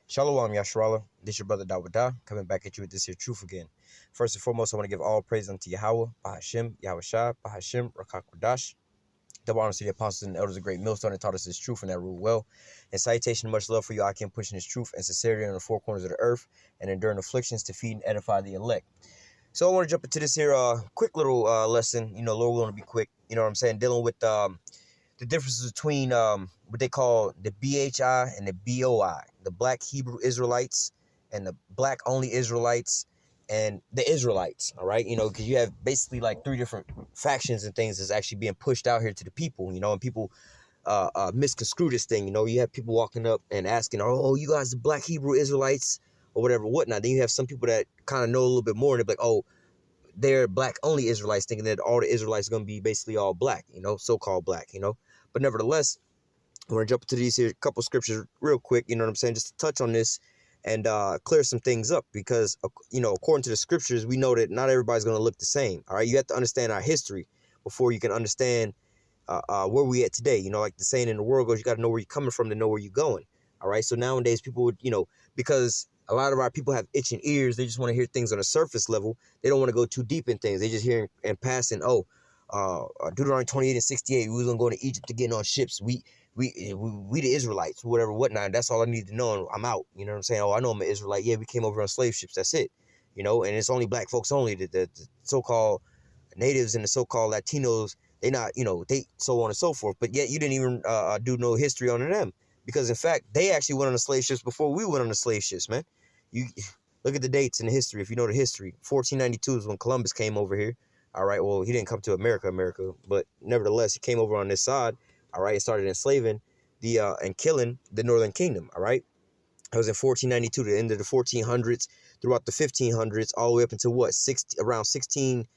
Shalom, Yasharallah. This your brother Dawadah, coming back at you with this here truth again. First and foremost, I want to give all praise unto YAHAWAH, BAHASHIM, YAHAWASHI, BAHASHIM, Rakakwadash. Double honors to the apostles and elders of great millstone that taught us this truth and that rule well. And salutation, much love for you, Akim, pushing this truth and sincerity on the four corners of the earth and enduring afflictions to feed and edify the elect. So I want to jump into this here quick little lesson. Lord willing to be quick. You know what I'm saying? Dealing with the differences between what they call the BHI and the BOI, the Black Hebrew Israelites and the Black only Israelites and the Israelites, all right? Because you have basically like three different factions and things that's actually being pushed out here to the people, and people misconstrue this thing. You have people walking up and asking, oh, you guys the Black Hebrew Israelites or whatever, whatnot. Then you have some people that kind of know a little bit more and they're like, oh, they're black only Israelites, thinking that all the Israelites are going to be basically all black, so-called black, But nevertheless, we're going to jump into these here couple scriptures real quick, you know what I'm saying, just to touch on this and clear some things up because, according to the scriptures, we know that not everybody's going to look the same, all right? You have to understand our history before you can understand where we at today. Like the saying in the world goes, you got to know where you're coming from to know where you're going, all right? So nowadays people would, because a lot of our people have itching ears. They just want to hear things on a surface level. They don't want to go too deep in things. They just hear and passing, Deuteronomy 28:68, we was going to go to Egypt to get on ships. We the Israelites, whatever, whatnot. That's all I need to know, and I'm out. You know what I'm saying? Oh, I know I'm an Israelite. Yeah, we came over on slave ships. That's it. And it's only black folks only. The so-called natives and the so-called Latinos, they not, they so on and so forth. But yet you didn't even do no history on them. Because, in fact, they actually went on the slave ships before we went on the slave ships, man. You look at the dates in the history. If you know the history, 1492 is when Columbus came over here. All right, well, he didn't come to America, but nevertheless, he came over on this side, all right, and started enslaving and killing the Northern Kingdom, all right? That was in 1492, the end of the 1400s, throughout the 1500s, all the way up until around 1618,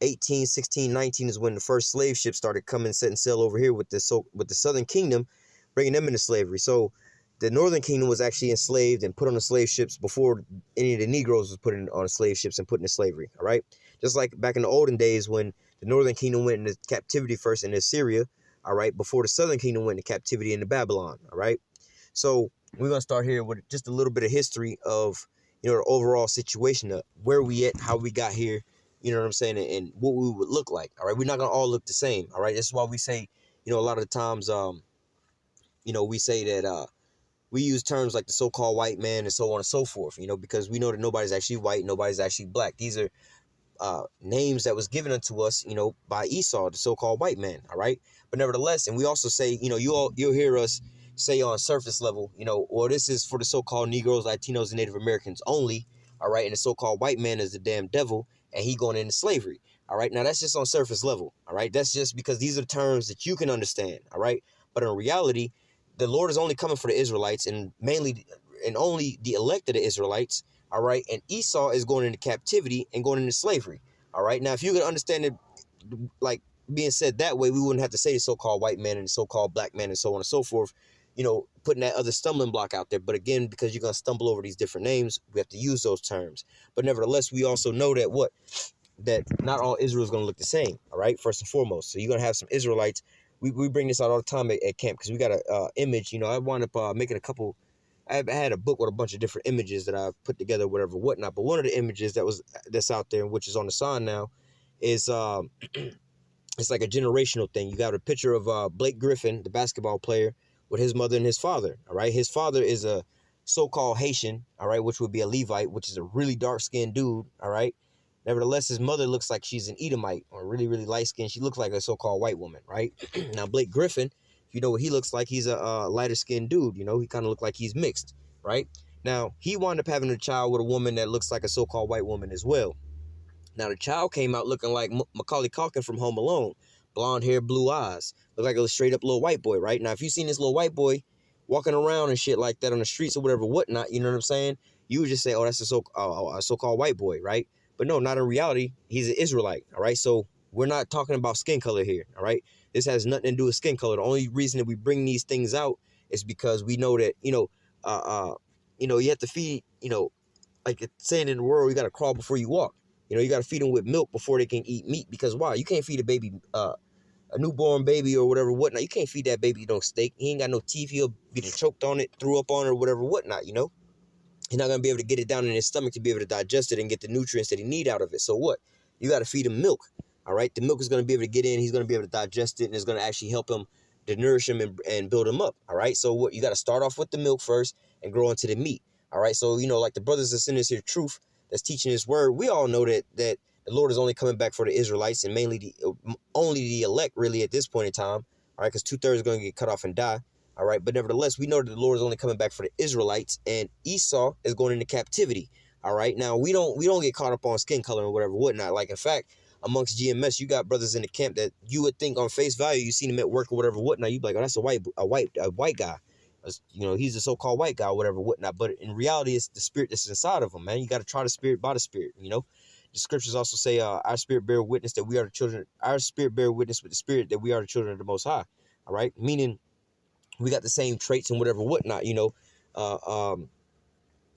1619 is when the first slave ships started coming, setting sail over here with the Southern Kingdom, bringing them into slavery. So the Northern Kingdom was actually enslaved and put on the slave ships before any of the Negroes was put on the slave ships and put into slavery, all right? Just like back in the olden days when the Northern Kingdom went into captivity first in Assyria, all right, before the Southern Kingdom went into captivity into Babylon, all right? So we're going to start here with just a little bit of history of, the overall situation of where we at, how we got here, you know what I'm saying, and what we would look like, all right? We're not going to all look the same, all right? That's why we say, a lot of the times, we say that we use terms like the so-called white man and so on and so forth, because we know that nobody's actually white, nobody's actually black. These are names that was given unto us, by Esau, the so-called white man, all right? But nevertheless, and we also say, you'll hear us say on surface level, or this is for the so-called Negroes, Latinos, and Native Americans only, all right? And the so-called white man is the damn devil, and he going into slavery, all right? Now, that's just on surface level, all right? That's just because these are the terms that you can understand, all right? But in reality, the Lord is only coming for the Israelites and mainly and only the elect of the Israelites, all right? And Esau is going into captivity and going into slavery, all right? Now, if you could understand it, like being said that way, we wouldn't have to say the so-called white man and the so-called black man and so on and so forth, putting that other stumbling block out there. But again, because you're going to stumble over these different names, we have to use those terms. But nevertheless, we also know that that not all Israel is going to look the same, all right, first and foremost. So you're going to have some Israelites. We bring this out all the time at camp because we got a image. I wound up making a couple. I had a book with a bunch of different images that I put together, whatever, whatnot. But one of the images that's out there, which is on the sign now, is it's like a generational thing. You got a picture of Blake Griffin, the basketball player, with his mother and his father. All right, his father is a so-called Haitian, all right, which would be a Levite, which is a really dark-skinned dude, all right. Nevertheless, his mother looks like she's an Edomite or really, really light-skinned. She looks like a so-called white woman, right? Now, Blake Griffin, if you know what he looks like, he's a lighter-skinned dude. He kind of look like he's mixed, right? Now, he wound up having a child with a woman that looks like a so-called white woman as well. Now, the child came out looking like Macaulay Culkin from Home Alone. Blonde hair, blue eyes. Look like a straight-up little white boy, right? Now, if you seen this little white boy walking around and shit like that on the streets or whatever, whatnot, you know what I'm saying? You would just say, oh, that's a so-called white boy, right? But no, not in reality. He's an Israelite, all right? So we're not talking about skin color here, all right? This has nothing to do with skin color. The only reason that we bring these things out is because we know that, you have to feed, like it's saying in the world, you got to crawl before you walk. You got to feed them with milk before they can eat meat. Because why? You can't feed a baby, a newborn baby or whatever, whatnot. You can't feed that baby no steak. He ain't got no teeth. He'll be choked on it, threw up on it, or whatever, whatnot, He's not going to be able to get it down in his stomach to be able to digest it and get the nutrients that he need out of it. So what? You got to feed him milk. All right. The milk is going to be able to get in. He's going to be able to digest it, and it's going to actually help him to nourish him and build him up. All right. So what? You got to start off with the milk first and grow into the meat. All right. So, you know, like the brothers that's in this here truth that's teaching his word, we all know that the Lord is only coming back for the Israelites and mainly only the elect really at this point in time. All right. Because 2/3 are going to get cut off and die. All right, but nevertheless, we know that the Lord is only coming back for the Israelites, and Esau is going into captivity. All right, now we don't get caught up on skin color or whatever, whatnot. Like in fact, amongst GMS, you got brothers in the camp that you would think on face value, you seen him at work or whatever, whatnot. You be like, oh, that's a white guy. You know, he's a so-called white guy, or whatever, whatnot. But in reality, it's the spirit that's inside of him, man. You got to try the spirit by the spirit. You know, the scriptures also say, our spirit bear witness that we are the children. Our spirit bear witness with the spirit that we are the children of the Most High. All right, meaning we got the same traits and whatever, whatnot, you know,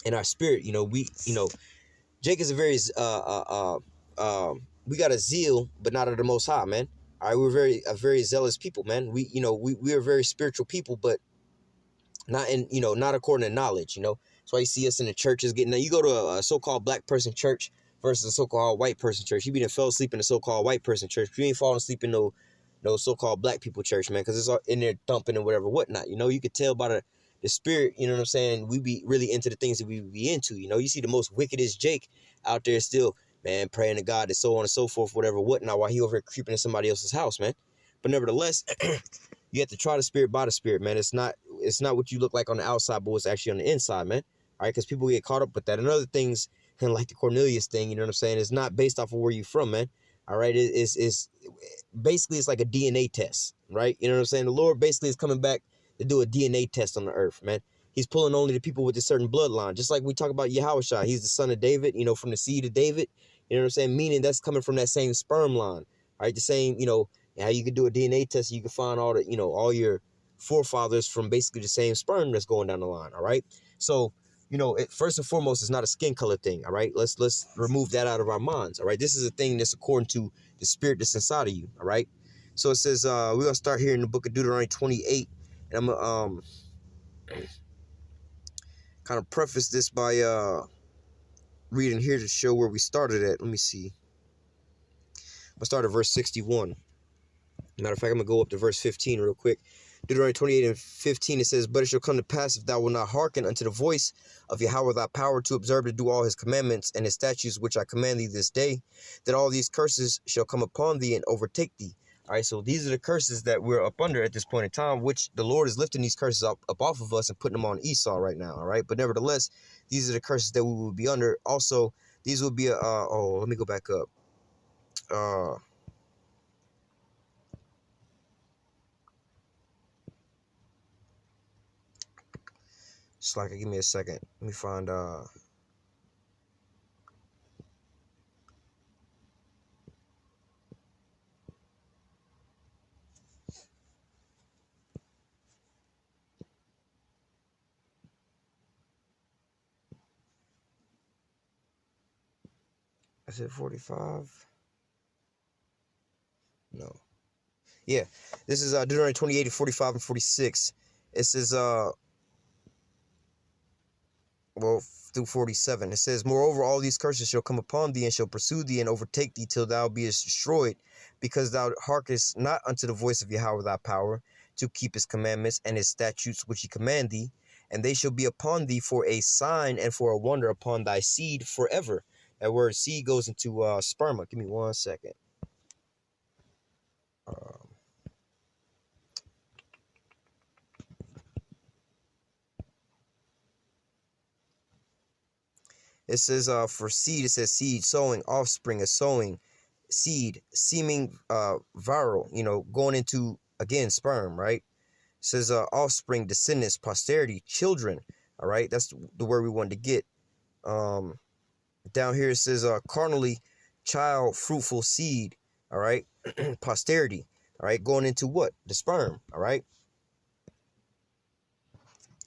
in our spirit, you know, Jake is a very, we got a zeal, but not of the Most High, man. All right, we're very zealous people, man. We are very spiritual people, but not according to knowledge, you know. That's why you see us in the churches getting, now you go to a so-called black person church versus a so-called white person church. You be done fell asleep in the so-called white person church. You ain't falling asleep in no so-called black people church, man, because it's all in there thumping and whatever, whatnot. You know, you could tell by the spirit, you know what I'm saying? We be really into the things that we be into, you know. You see the most wickedest Jake out there still, man, praying to God and so on and so forth, whatever, whatnot, while he over here creeping in somebody else's house, man. But nevertheless, you have to try the spirit by the spirit, man. It's not what you look like on the outside, but it's actually on the inside, man. All right, because people get caught up with that. And other things, and like the Cornelius thing, you know what I'm saying? It's not based off of where you're from, man. All right, it's basically it's like a DNA test, right? You know what I'm saying? The Lord basically is coming back to do a DNA test on the earth, man. He's pulling only the people with a certain bloodline. Just like we talk about YAHAWASHI, he's the son of David, you know, from the seed of David. You know what I'm saying? Meaning that's coming from that same sperm line, right? The same, you know, how you could do a DNA test, you can find all the, you know, all your forefathers from basically the same sperm that's going down the line, all right? So, you know, first and foremost, it's not a skin color thing, all right? Let's remove that out of our minds, all right? This is a thing that's according to the spirit that's inside of you, all right? So it says, we're going to start here in the book of Deuteronomy 28, and I'm going to kind of preface this by reading here to show where we started at. Let me see. I'll start at verse 61. Matter of fact, I'm going to go up to verse 15 real quick. Deuteronomy 28 and 15, it says, but it shall come to pass, if thou wilt not hearken unto the voice of Yahweh thy power to observe to do all his commandments and his statutes which I command thee this day, that all these curses shall come upon thee and overtake thee. All right, so these are the curses that we're up under at this point in time, which the Lord is lifting these curses up off of us and putting them on Esau right now, all right? But nevertheless, these are the curses that we will be under. Also, these will be, let me go back up. Slacker, give me a second. Let me find I said 45. No. Yeah. This is Deuteronomy 28, 45, and 46. It says through 47. It says, moreover, all these curses shall come upon thee, and shall pursue thee, and overtake thee, till thou beest destroyed, because thou hearkenest not unto the voice of Yahweh thy power, to keep his commandments and his statutes which he command thee, and they shall be upon thee for a sign and for a wonder upon thy seed forever. That word seed goes into sperma. Give me 1 second. It says for seed, it says seed, sowing, offspring, a sowing, seed, seeming viral, you know, going into, again, sperm, right? It says offspring, descendants, posterity, children, all right? That's the word we wanted to get. Down here it says carnally, child, fruitful, seed, all right? Posterity, all right? Going into what? The sperm, all right?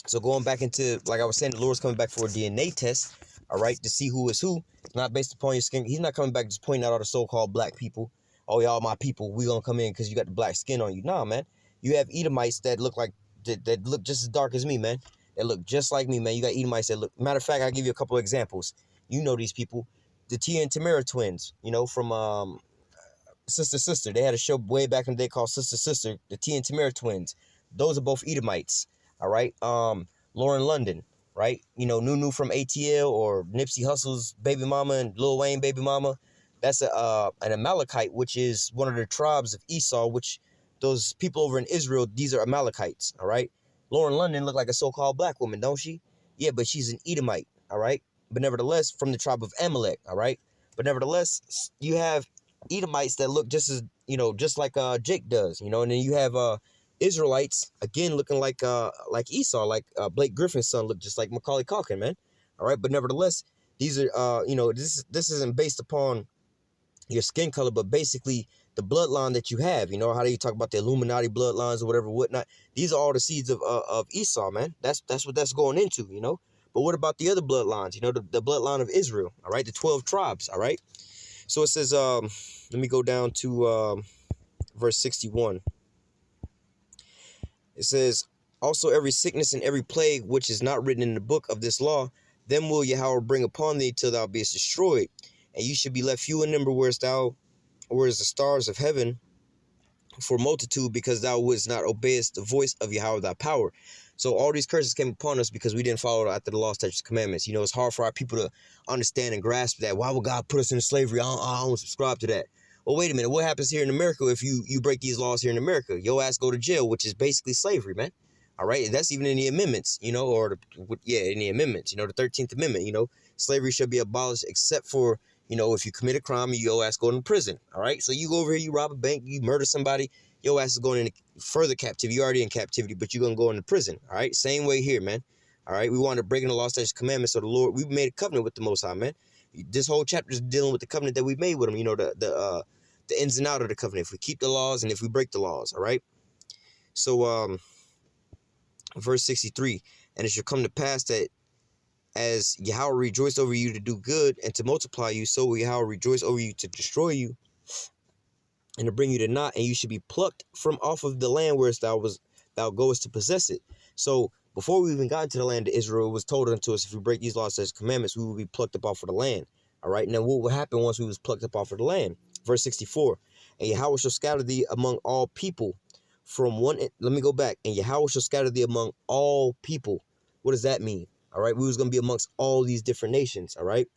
So going back into, like I was saying, the Lord's coming back for a DNA test, all right, to see who is who. It's not based upon your skin. He's not coming back just pointing out all the so-called black people. Oh, y'all my people. We gonna come in because you got the black skin on you. Nah, man. You have Edomites that look like, that look just as dark as me, man. that look just like me, man. You got Edomites that look. Matter of fact, I'll give you a couple of examples. You know these people, the Tia and Tamara twins. You know from Sister. They had a show way back in the day called Sister. The Tia and Tamara twins. Those are both Edomites. All right. Lauren London. Right. You know Nunu from ATL or Nipsey Hussle's baby mama and Lil Wayne baby mama. That's an Amalekite, which is one of the tribes of Esau, which those people over in Israel, these are Amalekites, all right? Lauren London looked like a so-called black woman, don't she? Yeah, but she's an Edomite, all right? But nevertheless, from the tribe of Amalek, all right? But nevertheless, you have Edomites that look just as, you know, just like Jake does, you know? And then you have Israelites, again, looking like Esau, like Blake Griffin's son looked just like Macaulay Culkin, man, all right? But nevertheless, these are, you know, this isn't based upon your skin color, but basically the bloodline that you have. You know how you talk about the Illuminati bloodlines or whatever, whatnot. These are all the seeds of Esau, man. That's what that's going into, you know. But what about the other bloodlines? You know, the bloodline of Israel, all right, the 12 tribes, all right. So it says, let me go down to verse 61. It says, also every sickness and every plague which is not written in the book of this law, then will Yahweh bring upon thee till thou beest destroyed, and you should be left few in number, whereas the stars of heaven for multitude, because thou wouldst not obeyest the voice of Yahweh thy power. So all these curses came upon us because we didn't follow after the law, statutes, commandments. You know, it's hard for our people to understand and grasp that. Why would God put us in slavery? I don't subscribe to that. Well, wait a minute. What happens here in America if you break these laws here in America? Your ass go to jail, which is basically slavery, man. All right, and that's even in the amendments, you know, or in the amendments, you know, the 13th Amendment, you know, slavery should be abolished except for, you know, if you commit a crime, your ass going to prison. All right, so you go over here, you rob a bank, you murder somebody, your ass is going into further captivity. You're already in captivity, but you're gonna go into prison. All right, same way here, man. All right, we wanted breaking the law, statutes, commandments of the Lord. We made a covenant with the Most High, man. This whole chapter is dealing with the covenant that we made with him. You know, the ins and out of the covenant. If we keep the laws and if we break the laws. All right. So verse 63, and it shall come to pass that as Yahweh rejoiced over you to do good and to multiply you, so will Yahweh rejoice over you to destroy you and to bring you to naught, and you should be plucked from off of the land where thou goest to possess it. So before we even got into the land of Israel, it was told unto us, if we break these laws and commandments, we will be plucked up off of the land. All right. Now what will happen once we was plucked up off of the land? Verse 64, and Yahweh shall scatter thee among all people from one. Let me go back. And Yahweh shall scatter thee among all people. What does that mean? All right. We was going to be amongst all these different nations. All right.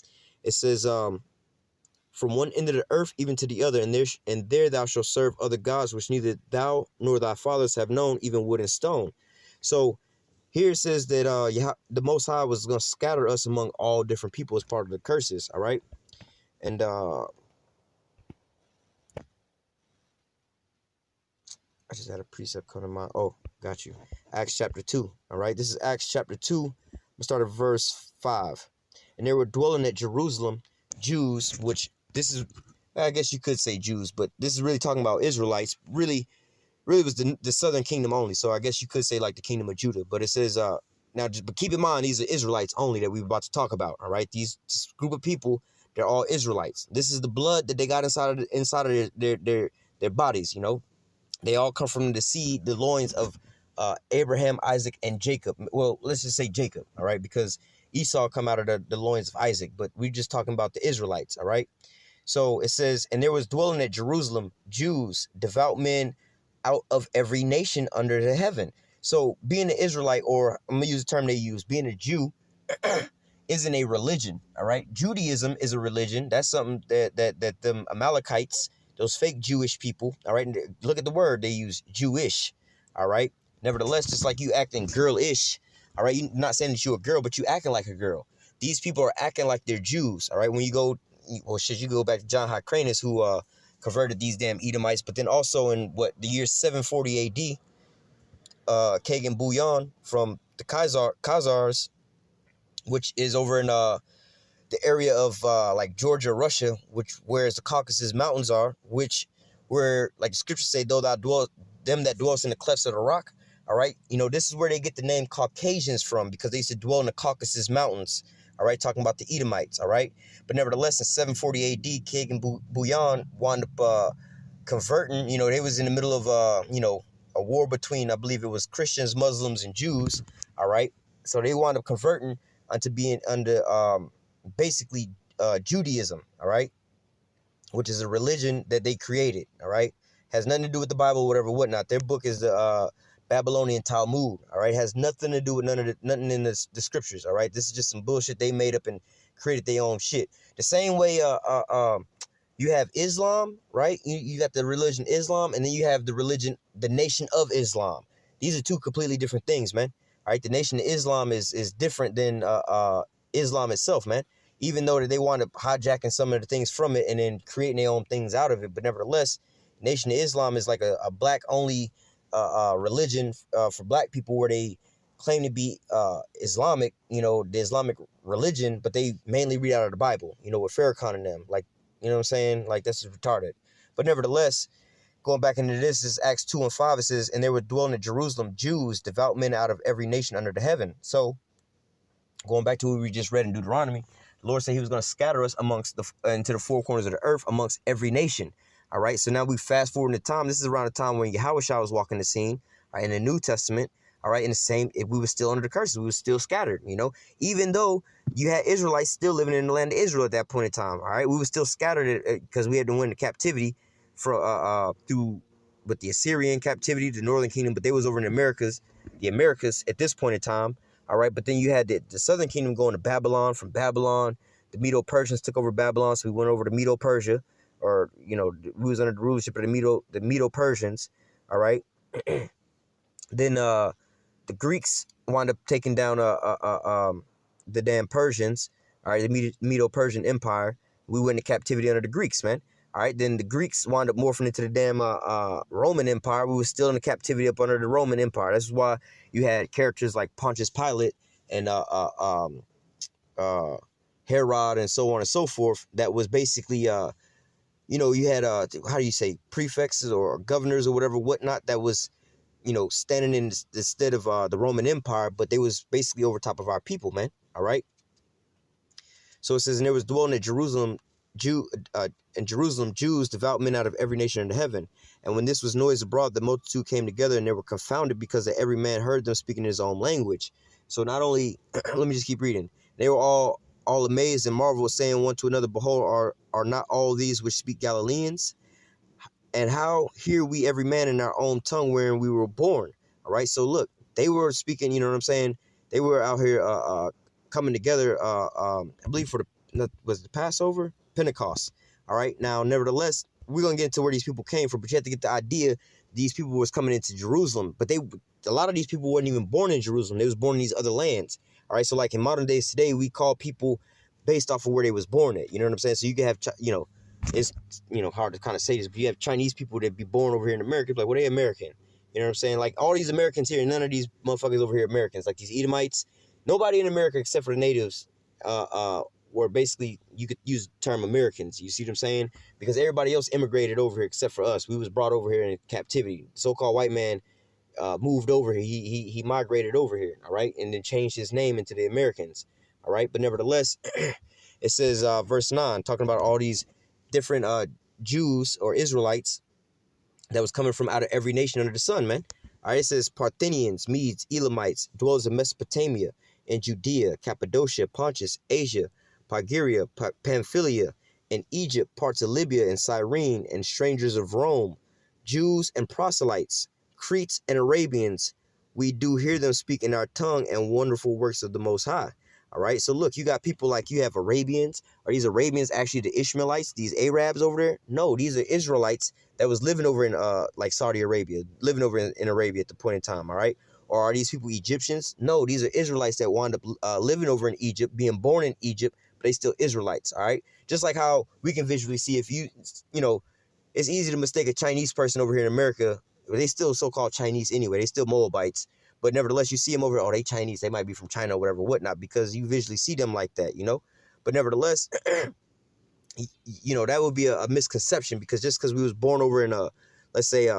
It says, from one end of the earth even to the other, and there thou shalt serve other gods, which neither thou nor thy fathers have known, even wood and stone. So here it says that the Most High was going to scatter us among all different people as part of the curses. All right. And I just had a precept come to mind. Oh, got you. Acts chapter 2. All right. This is Acts chapter 2. We'll start at verse 5. And they were dwelling at Jerusalem, Jews, which this is, I guess you could say Jews, but this is really talking about Israelites. Really was the southern kingdom only. So I guess you could say like the kingdom of Judah. But it says, but keep in mind, these are Israelites only that we're about to talk about. All right. This group of people, they're all Israelites. This is the blood that they got inside of their bodies, you know. They all come from the seed, the loins of Abraham, Isaac, and Jacob. Well, let's just say Jacob, all right, because Esau come out of the loins of Isaac, but we're just talking about the Israelites, all right? So it says, and there was dwelling at Jerusalem Jews, devout men out of every nation under the heaven. So being an Israelite, or I'm going to use the term they use, being a Jew isn't a religion, all right? Judaism is a religion. That's something that the Amalekites, those fake Jewish people, all right, look at the word they use, Jewish, all right? Nevertheless, just like you acting girl-ish, all right, you're not saying that you're a girl, but you acting like a girl. These people are acting like they're Jews, all right? When you go, well, shit, you go back to John Hyrcanus, who converted these damn Edomites, but then also in, the year 740 A.D., Kagan Bouillon from the Khazars, which is over in the area of like Georgia, Russia, whereas the Caucasus Mountains are, where like the scriptures say, though thou dwell, them that dwells in the clefts of the rock. All right, you know, this is where they get the name Caucasians from, because they used to dwell in the Caucasus Mountains. All right, talking about the Edomites. All right, but nevertheless, in 740 A.D., Kagan Bouillon wound up converting. You know, they was in the middle of you know, a war between, I believe it was Christians, Muslims, and Jews. All right. So they wound up converting unto being under basically Judaism, all right, which is a religion that they created, all right, has nothing to do with the Bible, whatever, whatnot. Their book is the Babylonian Talmud, all right, has nothing to do with nothing in the scriptures, all right. This is just some bullshit they made up and created their own shit. The same way you have Islam, right? You got the religion Islam, and then you have the religion, the Nation of Islam. These are two completely different things, man. All right, the Nation of Islam is different than Islam itself, man. Even though that they wind up hijacking some of the things from it and then creating their own things out of it, but nevertheless, Nation of Islam is like a black-only religion for black people, where they claim to be Islamic, you know, the Islamic religion, but they mainly read out of the Bible, you know, with Farrakhan and them, like. You know what I'm saying? Like, that's retarded. But nevertheless, going back into this is Acts 2:5. It says, and there were dwelling in Jerusalem Jews, devout men out of every nation under the heaven. So, going back to what we just read in Deuteronomy, the Lord said he was going to scatter us amongst into the four corners of the earth amongst every nation. All right. So now we fast forward in the time. This is around the time when YAHAWASHI was walking the scene, right, in the New Testament. All right. In the same, we were still under the curses. We were still scattered, you know, even though you had Israelites still living in the land of Israel at that point in time. All right. We were still scattered because we had to win the captivity through with the Assyrian captivity, the northern kingdom, but they was over in the Americas at this point in time. All right. But then you had the southern kingdom going to Babylon. From Babylon, the Medo-Persians took over Babylon. So we went over to Medo-Persia, or, you know, we was under the rulership of the Medo-Persians. All right. Then the Greeks wound up taking down the damn Persians. All right, the Medo-Persian Empire. We went into captivity under the Greeks, man. All right, then the Greeks wound up morphing into the damn Roman Empire. We were still in the captivity up under the Roman Empire. That's why you had characters like Pontius Pilate and Herod and so on and so forth. That was basically you know, you had how do you say, prefects or governors or whatever, whatnot, that was, you know, standing in the stead of the Roman Empire, but they was basically over top of our people, man. All right. So it says, and there was dwelling in Jerusalem, Jews, devout men out of every nation under heaven. And when this was noised abroad, the multitude came together, and they were confounded, because that every man heard them speaking his own language. So not only, let me just keep reading. They were all amazed and marveled, saying one to another, behold, are not all these which speak Galileans? And how hear we every man in our own tongue wherein we were born? All right. So look, they were speaking, you know what I'm saying? They were out here coming together, I believe was the Passover? Pentecost. All right. Now, nevertheless, we're going to get into where these people came from, but you have to get the idea these people was coming into Jerusalem. But a lot of these people weren't even born in Jerusalem. They was born in these other lands. All right. So like in modern days today, we call people based off of where they was born at. You know what I'm saying? So you can have, you know, it's, you know, hard to kind of say this, but you have Chinese people that be born over here in America, like, well, they American. You know what I'm saying? Like, all these Americans here, none of these motherfuckers over here are Americans. Like these Edomites, nobody in America except for the natives were basically, you could use the term Americans. You see what I'm saying? Because everybody else immigrated over here except for us. We was brought over here in captivity. The so-called white man moved over here. He migrated over here, all right, and then changed his name into the Americans, all right? But nevertheless, it says, verse 9, talking about all these different Jews or Israelites that was coming from out of every nation under the sun, man. All right, it says Parthians, Medes, Elamites, dwellers in Mesopotamia and Judea, Cappadocia, Pontus, Asia, Pargyria, Pamphylia, and Egypt, parts of Libya and Cyrene, and strangers of Rome, Jews and proselytes, Cretes and Arabians. We do hear them speak in our tongue and wonderful works of the Most High. All right, so look, you got people like, you have Arabians. Are these Arabians actually the Ishmaelites, these Arabs over there? No, these are Israelites that was living over in like Saudi Arabia, living over in Arabia at the point in time, all right? Or are these people Egyptians? No, these are Israelites that wound up living over in Egypt, being born in Egypt, but they still Israelites, all right? Just like how we can visually see, if you know, it's easy to mistake a Chinese person over here in America. They still so-called Chinese anyway. They still Moabites. But nevertheless, you see them over, oh, they Chinese, they might be from China or whatever, whatnot, because you visually see them like that, you know? But nevertheless, you know, that would be a misconception, because just because we was born over in, let's say,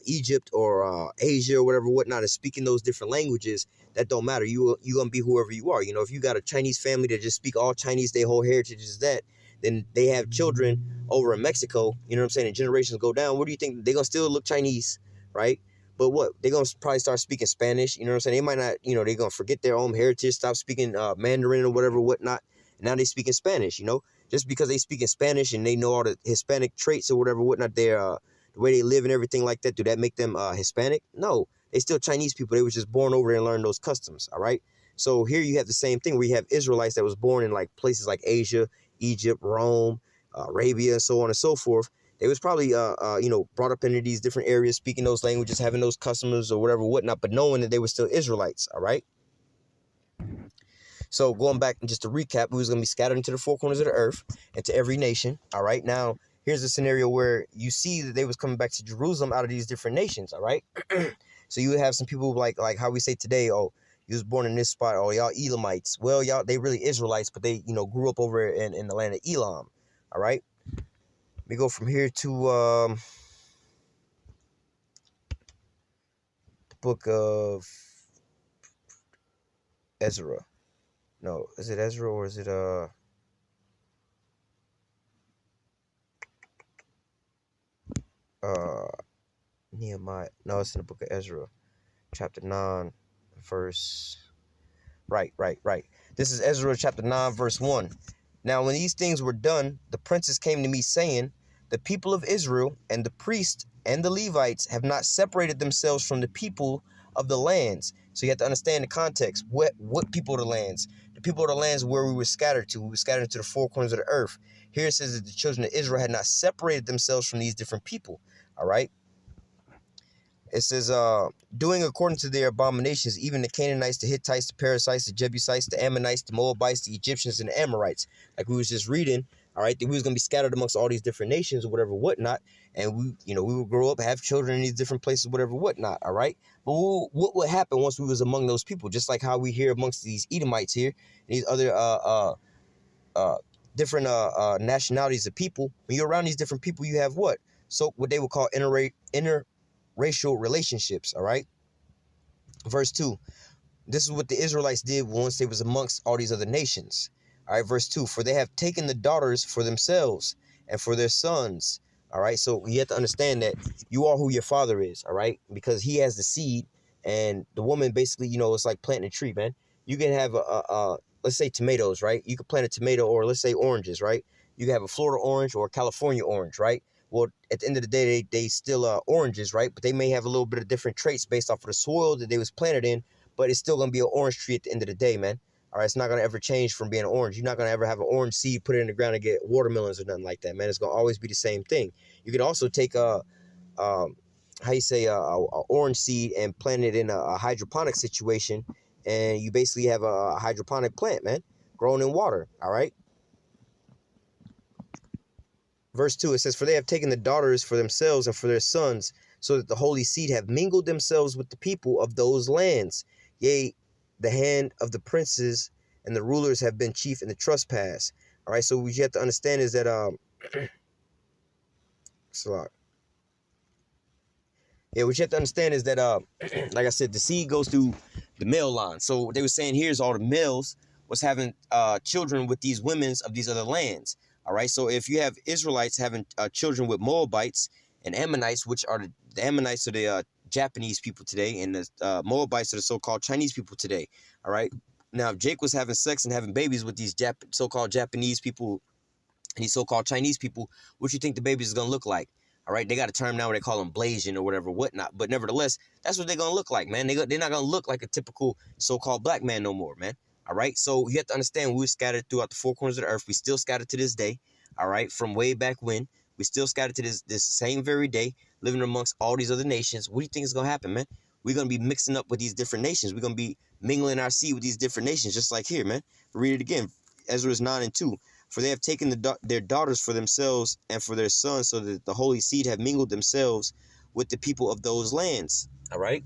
Egypt or Asia or whatever, whatnot, and speaking those different languages, that don't matter. You going to be whoever you are. You know, if you got a Chinese family that just speak all Chinese, their whole heritage is that, then they have children over in Mexico, you know what I'm saying, and generations go down, what do you think? They're going to still look Chinese, right? But what? They're going to probably start speaking Spanish. You know what I'm saying? They might not, you know, they're going to forget their own heritage, stop speaking Mandarin or whatever, whatnot. And now they speaking Spanish, you know? Just because they speak in Spanish and they know all the Hispanic traits or whatever, whatnot, the way they live and everything like that, do that make them Hispanic? No. They still Chinese people. They were just born over there and learned those customs, all right? So here you have the same thing where you have Israelites that was born in like places like Asia, Egypt, Rome, Arabia, and so on and so forth. They was probably, you know, brought up into these different areas, speaking those languages, having those customs or whatever, whatnot, but knowing that they were still Israelites, all right? So going back and just to recap, we was going to be scattered into the four corners of the earth and to every nation, all right? Now, here's a scenario where you see that they was coming back to Jerusalem out of these different nations, all right? So you would have some people like how we say today, oh, you was born in this spot, oh, y'all Elamites. Well, y'all, they really Israelites, but they, you know, grew up over in the land of Elam, all right? We go from here to the book of Ezra. No, is it Ezra or is it Nehemiah? No, it's in the book of Ezra, chapter 9, verse. Right. This is Ezra chapter 9, verse 1. Now, when these things were done, the princes came to me, saying, the people of Israel and the priests and the Levites have not separated themselves from the people of the lands. So you have to understand the context. What people of the lands? The people of the lands where we were scattered to. We were scattered to the four corners of the earth. Here it says that the children of Israel had not separated themselves from these different people. All right. It says, doing according to their abominations, even the Canaanites, the Hittites, the Perizzites, the Jebusites, the Ammonites, the Moabites, the Egyptians, and the Amorites. Like we was just reading, all right, that we was going to be scattered amongst all these different nations or whatever, whatnot. And we, you know, we would grow up, have children in these different places, whatever, whatnot, all right? But what would happen once we was among those people? Just like how we hear amongst these Edomites here, and these other different nationalities of people. When you're around these different people, you have what? So what they would call interracial relationships, all right? Verse 2. This is what the Israelites did once they was amongst all these other nations. All right, verse 2. For they have taken the daughters for themselves and for their sons. All right, so you have to understand that you are who your father is, all right? Because he has the seed, and the woman basically, you know, it's like planting a tree, man. You can have let's say tomatoes, right? You could plant a tomato, or let's say oranges, right? You can have a Florida orange or a California orange, right? Well, at the end of the day, they still are oranges, right? But they may have a little bit of different traits based off of the soil that they was planted in, but it's still going to be an orange tree at the end of the day, man. All right, it's not going to ever change from being an orange. You're not going to ever have an orange seed, put it in the ground and get watermelons or nothing like that, man. It's going to always be the same thing. You could also take a orange seed and plant it in a hydroponic situation, and you basically have a hydroponic plant, man, growing in water, all right? Verse 2, it says, for they have taken the daughters for themselves and for their sons, so that the holy seed have mingled themselves with the people of those lands. Yea, the hand of the princes and the rulers have been chief in the trespass. All right, so what you have to understand is that, what you have to understand is that, like I said, the seed goes through the male line. So what they were saying here is all the males was having children with these women of these other lands. All right, so if you have Israelites having children with Moabites and Ammonites, which are the Ammonites are the Japanese people today, and the Moabites are the so-called Chinese people today. All right, now if Jake was having sex and having babies with these so-called Japanese people and these so-called Chinese people, what you think the babies is gonna look like? All right, they got a term now where they call them Blasian or whatever, whatnot. But nevertheless, that's what they're gonna look like, man. They're not gonna look like a typical so-called black man no more, man. All right, so you have to understand we were scattered throughout the four corners of the earth. We still scattered to this day. All right, from way back when. We still scattered to this same very day, living amongst all these other nations. What do you think is gonna happen, man? We're gonna be mixing up with these different nations. We're gonna be mingling our seed with these different nations, just like here, man. Read it again. Ezra 9 and 2. For they have taken their daughters for themselves and for their sons, so that the holy seed have mingled themselves with the people of those lands. All right.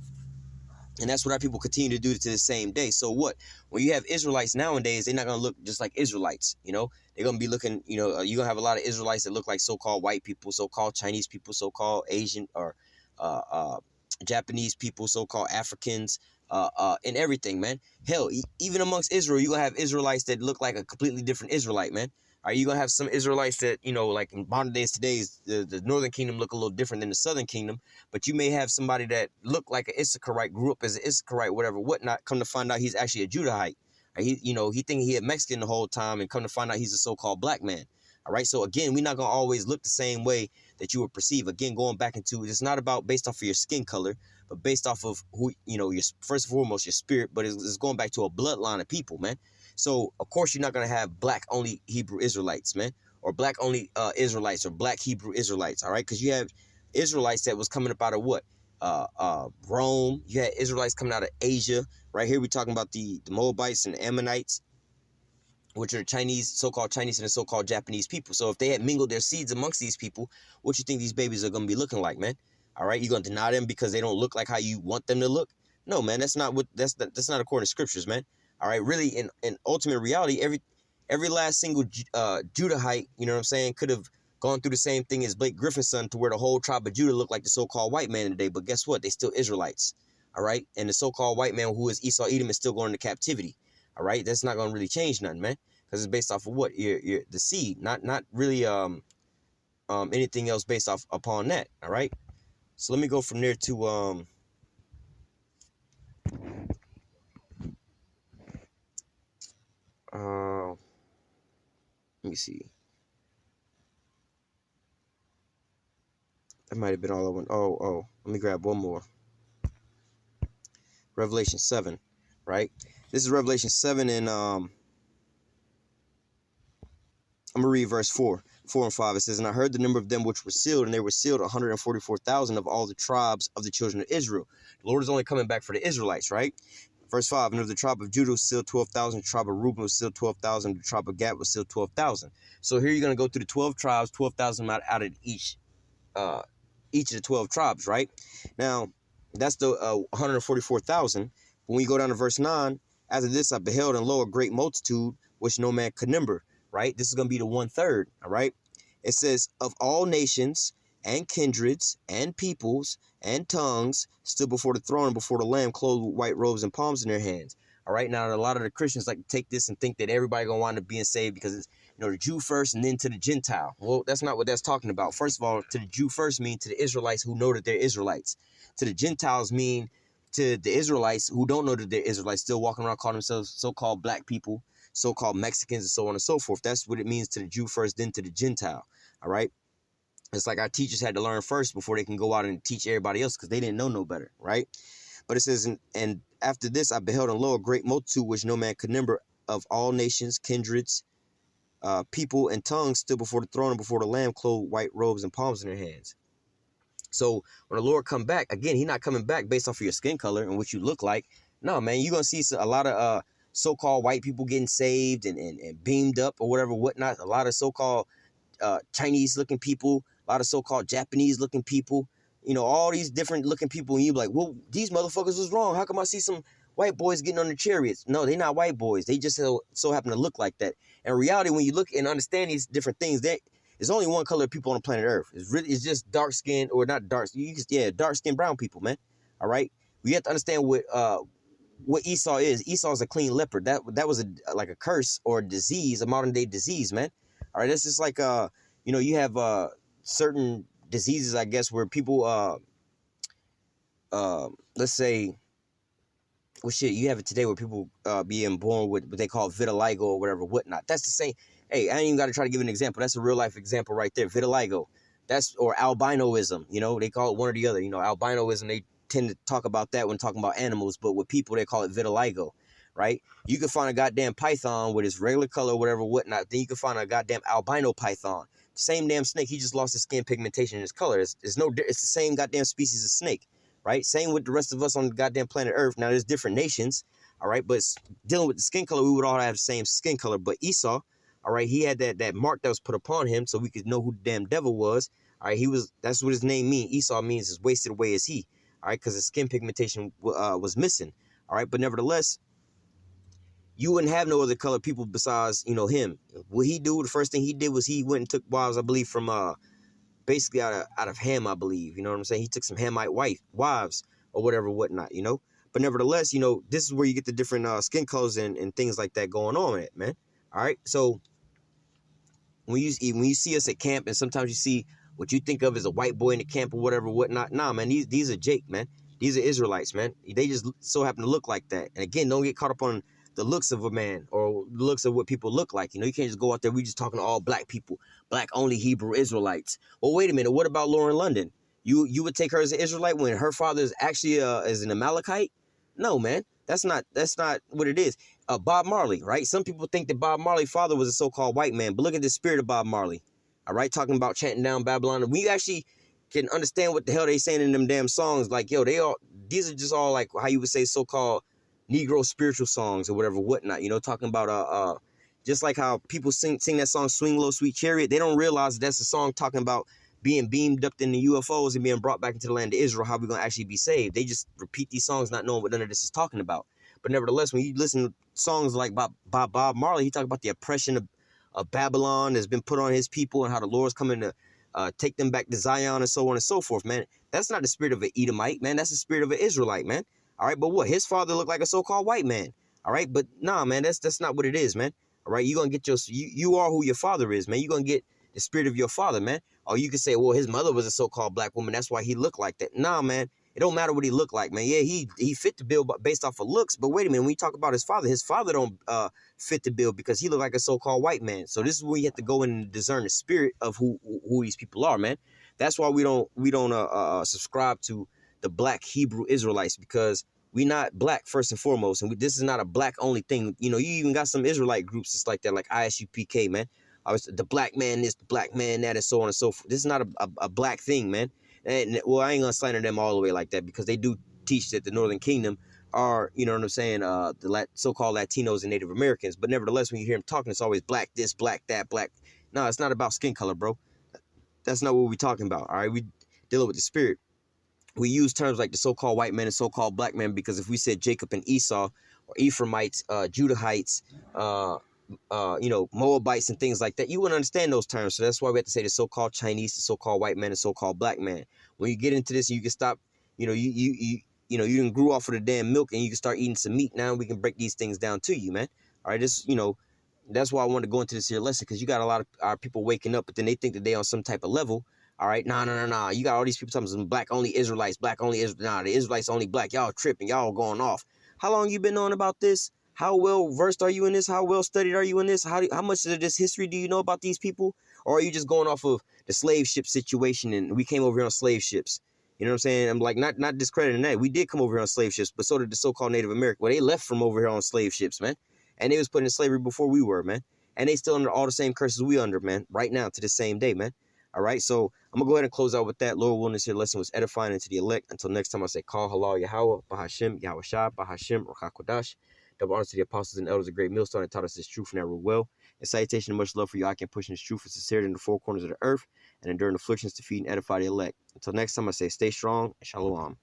And that's what our people continue to do to this same day. So what? When you have Israelites nowadays, they're not going to look just like Israelites, you know? They're going to be looking, you know, you're going to have a lot of Israelites that look like so-called white people, so-called Chinese people, so-called Asian or Japanese people, so-called Africans, and everything, man. Hell, even amongst Israel, you're going to have Israelites that look like a completely different Israelite, man. Are you gonna have some Israelites that, you know, like in modern days today, the northern kingdom look a little different than the southern kingdom, but you may have somebody that look like an Issacharite, grew up as an Issacharite, whatever, whatnot, come to find out he's actually a Judahite. He, you know, he think he a Mexican the whole time, and come to find out he's a so-called black man. All right, so again, we're not gonna always look the same way that you would perceive. Again, going back into, it's not about based off of your skin color, but based off of who, you know, your first and foremost your spirit, but it's going back to a bloodline of people, man. So of course you're not gonna have black only Hebrew Israelites, man, or black only Israelites, or black Hebrew Israelites. All right, because you have Israelites that was coming up out of what? Rome. You had Israelites coming out of Asia. Right here we're talking about the Moabites and the Ammonites, which are Chinese, so-called Chinese and the so-called Japanese people. So if they had mingled their seeds amongst these people, what you think these babies are going to be looking like, man? All right, you're going to deny them because they don't look like how you want them to look? No, man, that's not not according to scriptures, man. All right, really, in ultimate reality, every last single Judahite, you know what I'm saying, could have gone through the same thing as Blake Griffin's son, to where the whole tribe of Judah looked like the so-called white man today. But guess what? They still Israelites. All right, and the so-called white man who is Esau Edom is still going into captivity. All right, that's not going to really change nothing, man, because it's based off of what? Your the seed, not really anything else based off upon that. All right, so let me go from there to let me see. That might have been all I want. Oh, let me grab one more. Revelation 7, right? This is Revelation 7, and I'm gonna read verse 4 and 5. It says, "And I heard the number of them which were sealed, and they were sealed 144,000 of all the tribes of the children of Israel." The Lord is only coming back for the Israelites, right? Verse 5, "And of the tribe of Judah was sealed 12,000, the tribe of Reuben was sealed 12,000, the tribe of Gad was sealed 12,000. So here you're gonna go through the 12 tribes, 12,000 out of each of the 12 tribes, right? Now, that's the 144,000. When we go down to verse 9, "After this I beheld, and lo, a great multitude, which no man could number," right? This is going to be the 1/3, all right? It says, "Of all nations and kindreds and peoples and tongues stood before the throne and before the Lamb, clothed with white robes and palms in their hands." All right, now a lot of the Christians like to take this and think that everybody going to wind up being saved because it's, you know, the Jew first and then to the Gentile. Well, that's not what that's talking about. First of all, to the Jew first mean to the Israelites who know that they're Israelites. To the Gentiles mean to the Israelites who don't know that they're Israelites, still walking around calling themselves so-called black people, so-called Mexicans, and so on and so forth. That's what it means to the Jew first, then to the Gentile. All right. It's like our teachers had to learn first before they can go out and teach everybody else, because they didn't know no better, right? But it says, "And after this I beheld, and lo, a great multitude which no man could number, of all nations, kindreds, people, and tongues stood before the throne and before the Lamb, clothed with white robes and palms in their hands." So when the Lord come back, again, he's not coming back based off of your skin color and what you look like. No, man, you're going to see a lot of so-called white people getting saved and beamed up or whatever, whatnot. A lot of so-called Chinese-looking people, a lot of so-called Japanese-looking people, you know, all these different looking people. And you're like, well, these motherfuckers was wrong. How come I see some white boys getting on the chariots? No, they're not white boys. They just so happen to look like that. In reality, when you look and understand these different things, there's only one color of people on the planet Earth. It's just dark skinned, or not dark. Dark skinned brown people, man. All right. We have to understand what Esau is. Esau is a clean leopard. That was like a curse or a disease, a modern day disease, man. All right. That's just like you know, you have certain diseases, I guess, where people let's say, well, shit, you have it today where people being born with what they call vitiligo or whatever, whatnot. That's the same. Hey, I ain't even got to try to give an example. That's a real life example right there. Vitiligo. That's, or albinoism. You know, they call it one or the other. You know, albinoism, they tend to talk about that when talking about animals, but with people, they call it vitiligo, right? You can find a goddamn python with its regular color or whatever, whatnot. Then you can find a goddamn albino python. Same damn snake. He just lost his skin pigmentation and his color. It's the same goddamn species of snake. Right? Same with the rest of us on the goddamn planet Earth. Now, there's different nations, all right? But dealing with the skin color, we would all have the same skin color. But Esau, all right, he had that mark that was put upon him so we could know who the damn devil was. All right, that's what his name means. Esau means as wasted away as he, all right, because his skin pigmentation was missing, all right? But nevertheless, you wouldn't have no other colored people besides, you know, him. What he do, the first thing he did was he went and took wives, I believe, from basically out of Ham, I believe. You know what I'm saying? He took some Hamite wives or whatever, whatnot, you know? But nevertheless, you know, this is where you get the different skin colors and things like that going on with it, man. All right? So when you see us at camp, and sometimes you see what you think of as a white boy in the camp or whatever, whatnot. Nah, man, these are Jake, man. These are Israelites, man. They just so happen to look like that. And again, don't get caught up on the looks of a man or the looks of what people look like. You know, you can't just go out there. We just talking to all black people, black only Hebrew Israelites. Well, wait a minute. What about Lauren London? You would take her as an Israelite when her father is actually is an Amalekite? No, man. That's not what it is. Bob Marley, right? Some people think that Bob Marley's father was a so-called white man, but look at the spirit of Bob Marley. All right, talking about chanting down Babylon. We actually can understand what the hell they saying in them damn songs. Like, yo, these are just all like how you would say so-called Negro spiritual songs or whatever, whatnot. You know, talking about just like how people sing that song "Swing Low, Sweet Chariot." They don't realize that's a song talking about being beamed up in the UFOs and being brought back into the land of Israel. How we gonna actually be saved? They just repeat these songs, not knowing what none of this is talking about. But nevertheless, when you listen to songs like Bob Marley, he talk about the oppression of Babylon that's been put on his people and how the Lord's coming to take them back to Zion and so on and so forth, man. That's not the spirit of an Edomite, man. That's the spirit of an Israelite, man. All right, but what? His father looked like a so-called white man. All right, but nah, man, that's not what it is, man. All right, you're gonna get you are who your father is, man. You're gonna get the spirit of your father, man. Or you could say, well, his mother was a so-called black woman, that's why he looked like that. Nah, man. It don't matter what he looked like, man. Yeah, he fit the bill based off of looks, but wait a minute. When you talk about his father don't fit the bill because he looked like a so-called white man. So this is where you have to go in and discern the spirit of who these people are, man. That's why we don't subscribe to the Black Hebrew Israelites, because we not black first and foremost, and this is not a black only thing. You know, you even got some Israelite groups just like that, like ISUPK, man. The black man this, the black man that, and so on and so forth. This is not a black thing, man. And well, I ain't gonna slander them all the way like that, because they do teach that the Northern Kingdom are, you know what I'm saying, the so-called Latinos and Native Americans. But nevertheless, when you hear them talking, it's always black this, black that, black. No, it's not about skin color, bro. That's not what we're talking about. All right, we dealing with the spirit. We use terms like the so-called white man and so-called black man because if we said Jacob and Esau, or Ephraimites, Judahites, you know, Moabites and things like that, you wouldn't understand those terms. So that's why we have to say the so-called Chinese, the so-called white man, and so-called black man. When you get into this, you can stop. You know, you know, you can grew off of the damn milk and you can start eating some meat. Now we can break these things down to you, man. All right, this, you know, that's why I wanted to go into this here lesson, because you got a lot of our people waking up, but then they think that they on some type of level. All right, nah. You got all these people talking some black only Israelites, black only Israel. Nah, the Israelites only black. Y'all tripping. Y'all going off. How long you been on about this? How well versed are you in this? How well studied are you in this? How much of this history do you know about these people? Or are you just going off of the slave ship situation and we came over here on slave ships? You know what I'm saying? I'm like, not discrediting that. We did come over here on slave ships, but so did the so-called Native American. Well, they left from over here on slave ships, man. And they was put in slavery before we were, man. And they still under all the same curses we under, man, right now to the same day, man. All right, so I'm going to go ahead and close out with that. Lord willing, this here lesson was edifying into the elect. Until next time, I say, call halal Yahawah, Bahashim, YAHAWASHI, Bahashim, Rakakwadash. Double honors to the apostles and elders of great millstone that taught us this truth and that rule well. And salutation and much love for you. I can push in this truth for sincerity in the four corners of the earth and enduring afflictions to feed and edify the elect. Until next time, I say, stay strong and shalom.